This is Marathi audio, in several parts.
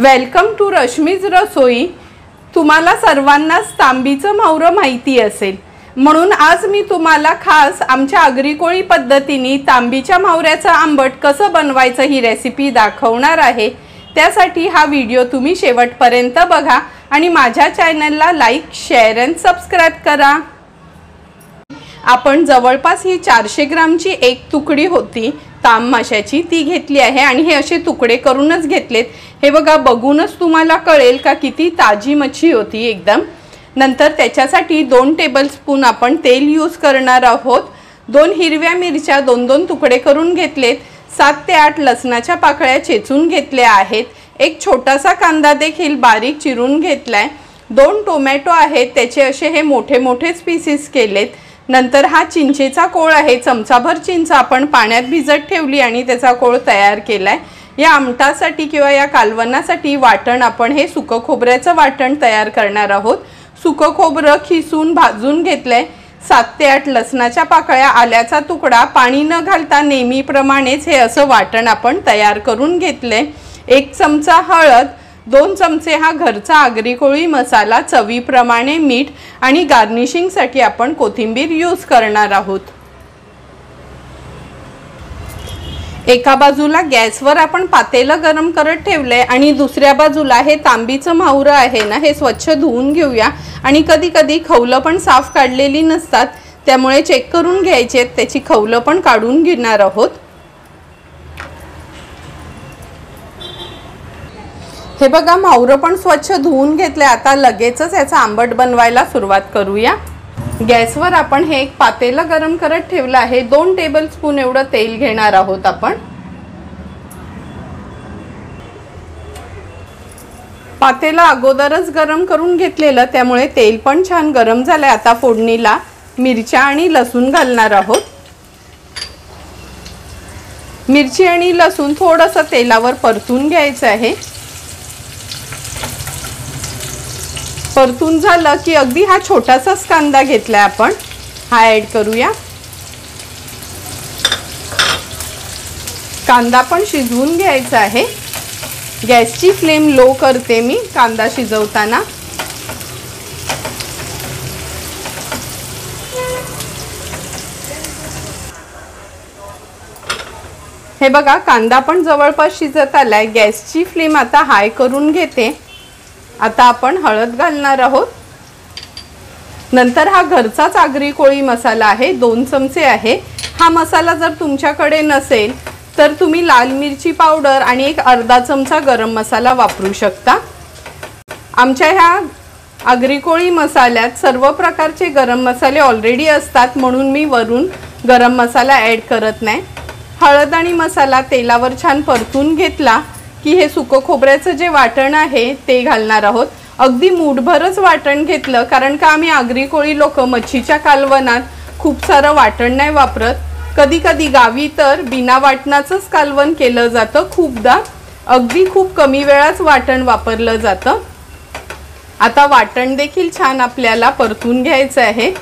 वेलकम टू रश्मीज रसोई। तुम्हाला सर्वांनाच तांबीचं मावरं माहिती असेल, म्हणून आज मी तुम्हाला खास आमच्या आगरी कोळी पद्धतीने तांबीच्या मावऱ्याचं आंबट कसं बनवायचं ही रेसिपी दाखवणार आहे। त्यासाठी हा व्हिडिओ तुम्ही शेवटपर्यंत बघा आणि माझ्या चॅनलला लाईक, शेअर आणि सबस्क्राइब करा। आपण जवळपास ही 400 ग्रामची एक तुकडी होती तांब माशाची, ती घेतली आहे आणि हे असे तुकडे करूनच घेतलेत। हे बघा, बघूनच तुम्हाला कळेल का किती ताजी मच्छी होती एकदम। नंतर त्याच्यासाठी 2 टेबलस्पून आपण तेल यूज करणार आहोत। 2 हिरव्या मिरच्या 2-2 तुकडे करून घेतलेत। 7 ते 8 लसणाच्या पाकळ्या चेचून घेतल्या आहेत। एक छोटासा कांदा देखील बारीक चिरून घेतलाय। 2 टोमॅटो आहेत, त्याचे असे हे मोठे मोठे पीसेस केलेत। नंतर हा चिंचेचा कोळ आहे, चमचाभर चिंच आपण पाण्यात भिजत ठेवली आणि त्याचा कोळ तयार केलाय। या आमटासाठी किंवा या कालवणासाठी वाटण आपण हे सुकं खोबऱ्याचं वाटण तयार करणार आहोत। सुकं खोबरं खिसून भाजून घेतलंय। 7 ते 8 लसणाच्या पाकळ्या, आल्याचा तुकडा, पाणी न घालता नेहमीप्रमाणेच हे असं वाटण आपण तयार करून घेतलंय। 1 चमचा हळद, 2 चमचे हा घरचा आगरी कोळी मसाला, चवीप्रमाणे मीठ आणि गार्निशिंगसाठी आपण कोथिंबीर यूज करणार आहोत। एका बाजूला गॅसवर आपण पातेलं गरम करत ठेवलंय आणि दुसऱ्या बाजूला हे तांबीचं मावरं आहे ना, हे स्वच्छ धुवून घेऊया। आणि कधी कधी खवलं पण साफ काढलेली नसतात, त्यामुळे चेक करून घ्यायचे, त्याची खवलं पण काढून घेणार आहोत। हे बघा, मावरं पण स्वच्छ धुवून घेतले। आता लगेचच याचा आंबट बनवायला सुरुवात करूया। गॅसवर आपण हे एक पातेलं गरम करत ठेवलं आहे। 2 टेबलस्पून एवढं तेल घेणार आहोत आपण। पातेलं अगोदरच गरम करून घेतलेलं, त्यामुळे तेल पण छान गरम झालंय। आता फोडणीला मिरच्या आणि लसूण घालणार आहोत। मिरची आणि लसूण थोडंसं तेलावर परतून घ्यायचं आहे। परतून झालं की अगदी हा छोटासाच कांदा घेतलाय आपण, हा ऍड करूया। कांदा पण शिजवून घ्यायचा आहे। गॅसची फ्लेम लो करते मी कांदा शिजवताना। हे बघा, कांदा पण जवळपास शिजत आलाय। गॅसची फ्लेम आता हाय करून घेते। आता आपण हळद घालणार आहोत। नंतर हा घरचाच आगरी कोळी मसाला आहे, 2 चमचे आहे। हा मसाला जर तुमच्याकडे नसेल तर तुम्ही लाल मिरची पावडर आणि एक अर्धा चमचा गरम मसाला वापरू शकता। आमच्या ह्या आगरी कोळी मसाल्यात सर्व प्रकारचे गरम मसाले ऑलरेडी असतात, म्हणून मी वरून गरम मसाला ॲड करत नाही। हळद आणि मसाला तेलावर छान परतून घेतला की हे सुकं खोबऱ्याचं जे वाटण आहे ते घालणार आहोत। अगदी मूठभरच वाटण घेतलं, कारण का आम्ही आगरी कोळी लोक मच्छीच्या कालवणात खूप सारं वाटण नाही वापरत। कधी कधी गावी तर बिना वाटणाचंच कालवण केलं जातं, खूपदा अगदी खूप कमी वेळाच वाटण वापरलं जातं। आता वाटण देखील छान आपल्याला परतून घ्यायचं आहे।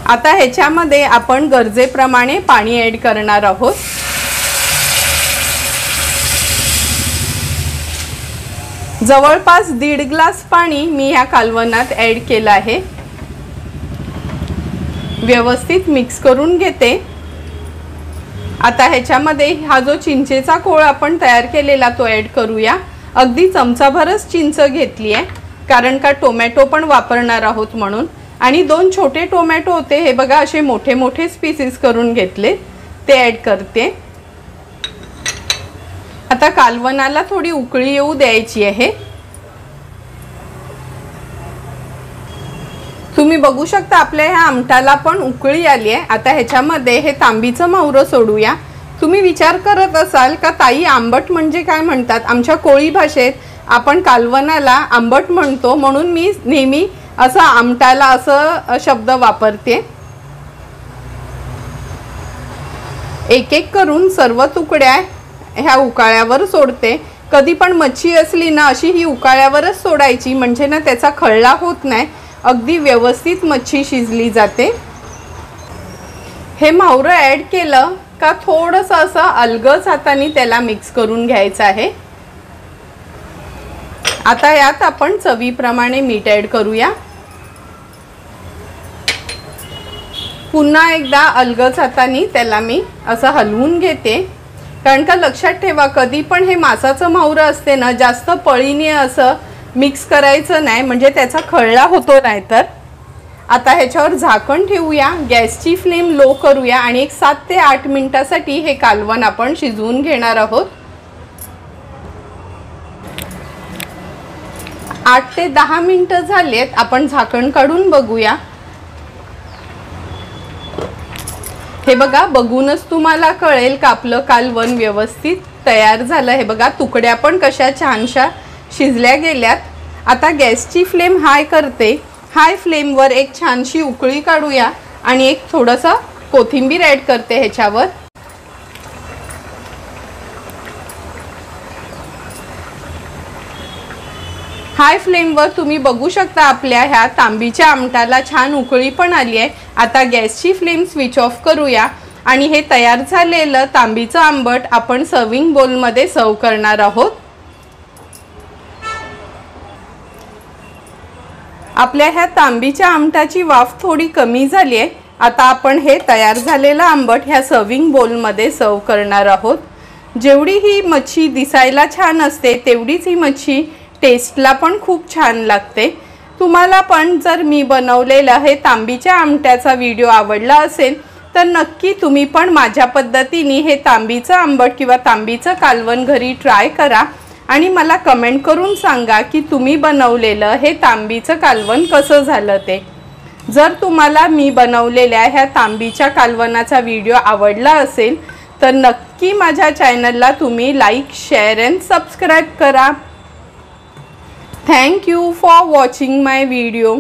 आता ह्याच्यामध्ये आपण गरजेप्रमाणे पाणी ॲड करणार आहोत। जवळपास 1.5 ग्लास पाणी मी ह्या कालवणात ॲड केलं आहे। व्यवस्थित मिक्स करून घेते। आता ह्याच्यामध्ये हा जो चिंचेचा कोळ आपण तयार केलेला तो ॲड करूया। अगदी चमचाभरच चिंच घेतली आहे, कारण का टोमॅटो पण वापरणार आहोत म्हणून। आणि 2 छोटे टोमॅटो होते, हे बघा असे मोठे मोठे पीसेस करून घेतले, ते ॲड करते। आता कालवणाला थोडी उकळी येऊ द्यायची आहे। तुम्ही बघू शकता आपल्या ह्या आमटाला पण उकळी आली आहे। आता ह्याच्यामध्ये हे तांबीचं मावरं सोडूया। तुम्ही विचार करत असाल का ताई, आंबट म्हणजे काय म्हणतात? आमच्या कोळी भाषेत आपण कालवणाला आंबट म्हणतो, म्हणून मी नेहमी असं आमटाला असं शब्द वापरते। एक एक करून सर्व तुकड्या ह्या उकाळ्यावर सोडते। कधी पण मच्छी असली ना, अशी ही उकाळ्यावरच सोडायची, म्हणजे ना त्याचा खळला होत नाही, अगदी व्यवस्थित मच्छी शिजली जाते। हे मावरं ॲड केलं का थोडंसं असं अलगद हाताने त्याला मिक्स करून घ्यायचं आहे। आता यात आपण चवीप्रमाणे मीठ ॲड करूया। पुन्हा एकदा अलगद हाताने त्याला मी असं हलवून घेते, कारण का लक्षात ठेवा कधी पण हे मासाचं माहुरं असते ना, जास्त पळीने असं मिक्स करायचं नाही, म्हणजे त्याचा खळला होतो नाहीतर। आता ह्याच्यावर झाकण ठेवूया, गॅसची फ्लेम लो करूया आणि एक 7 ते 8 मिनिटासाठी हे कालवण आपण शिजवून घेणार आहोत। 8 ते 10 मिनिटं झालेत, आपण झाकण काढून बघूया। हे बघा, बघूनच तुम्हाला कळेल का आपलं कालवण व्यवस्थित तयार झालं। हे बघा, तुकड्या पण कशा छानशा शिजल्या गेल्यात। आता गॅसची फ्लेम हाय करते, हाय फ्लेमवर एक छानशी उकळी काढूया आणि एक थोडंसं कोथिंबीर ॲड करते ह्याच्यावर। हाय फ्लेमवर तुम्ही बघू शकता आपल्या ह्या तांबीच्या आमटाला छान उकळी पण आली आहे। आता गॅसची फ्लेम स्विच ऑफ करूया आणि हे तयार झालेलं तांबीचं आंबट आपण सर्विंग बोलमध्ये सर्व करणार आहोत। आपल्या ह्या तांबीच्या आमटाची वाफ थोडी कमी झाली आहे। आता आपण हे तयार झालेलं आंबट ह्या सर्विंग बोलमध्ये सर्व करणार आहोत। जेवढी ही मच्छी दिसायला छान असते, तेवढीच ही मच्छी टेस्टला पण खूप छान लागते। तुम्हाला पण जर मी बनवलेलं हे तांबीच्या आमट्याचा व्हिडिओ आवडला असेल तर नक्की तुम्ही पण माझ्या पद्धतीने हे तांबीचं आंबट किंवा तांबीचं कालवण घरी ट्राय करा आणि मला कमेंट करून सांगा की तुम्ही बनवलेलं हे तांबीचं कालवण कसं झालं ते। जर तुम्हाला मी बनवलेल्या ह्या तांबीच्या कालवणाचा व्हिडिओ आवडला असेल तर नक्की माझ्या चॅनलला तुम्ही लाईक, शेअर अँड सबस्क्राईब करा। Thank you for watching my video.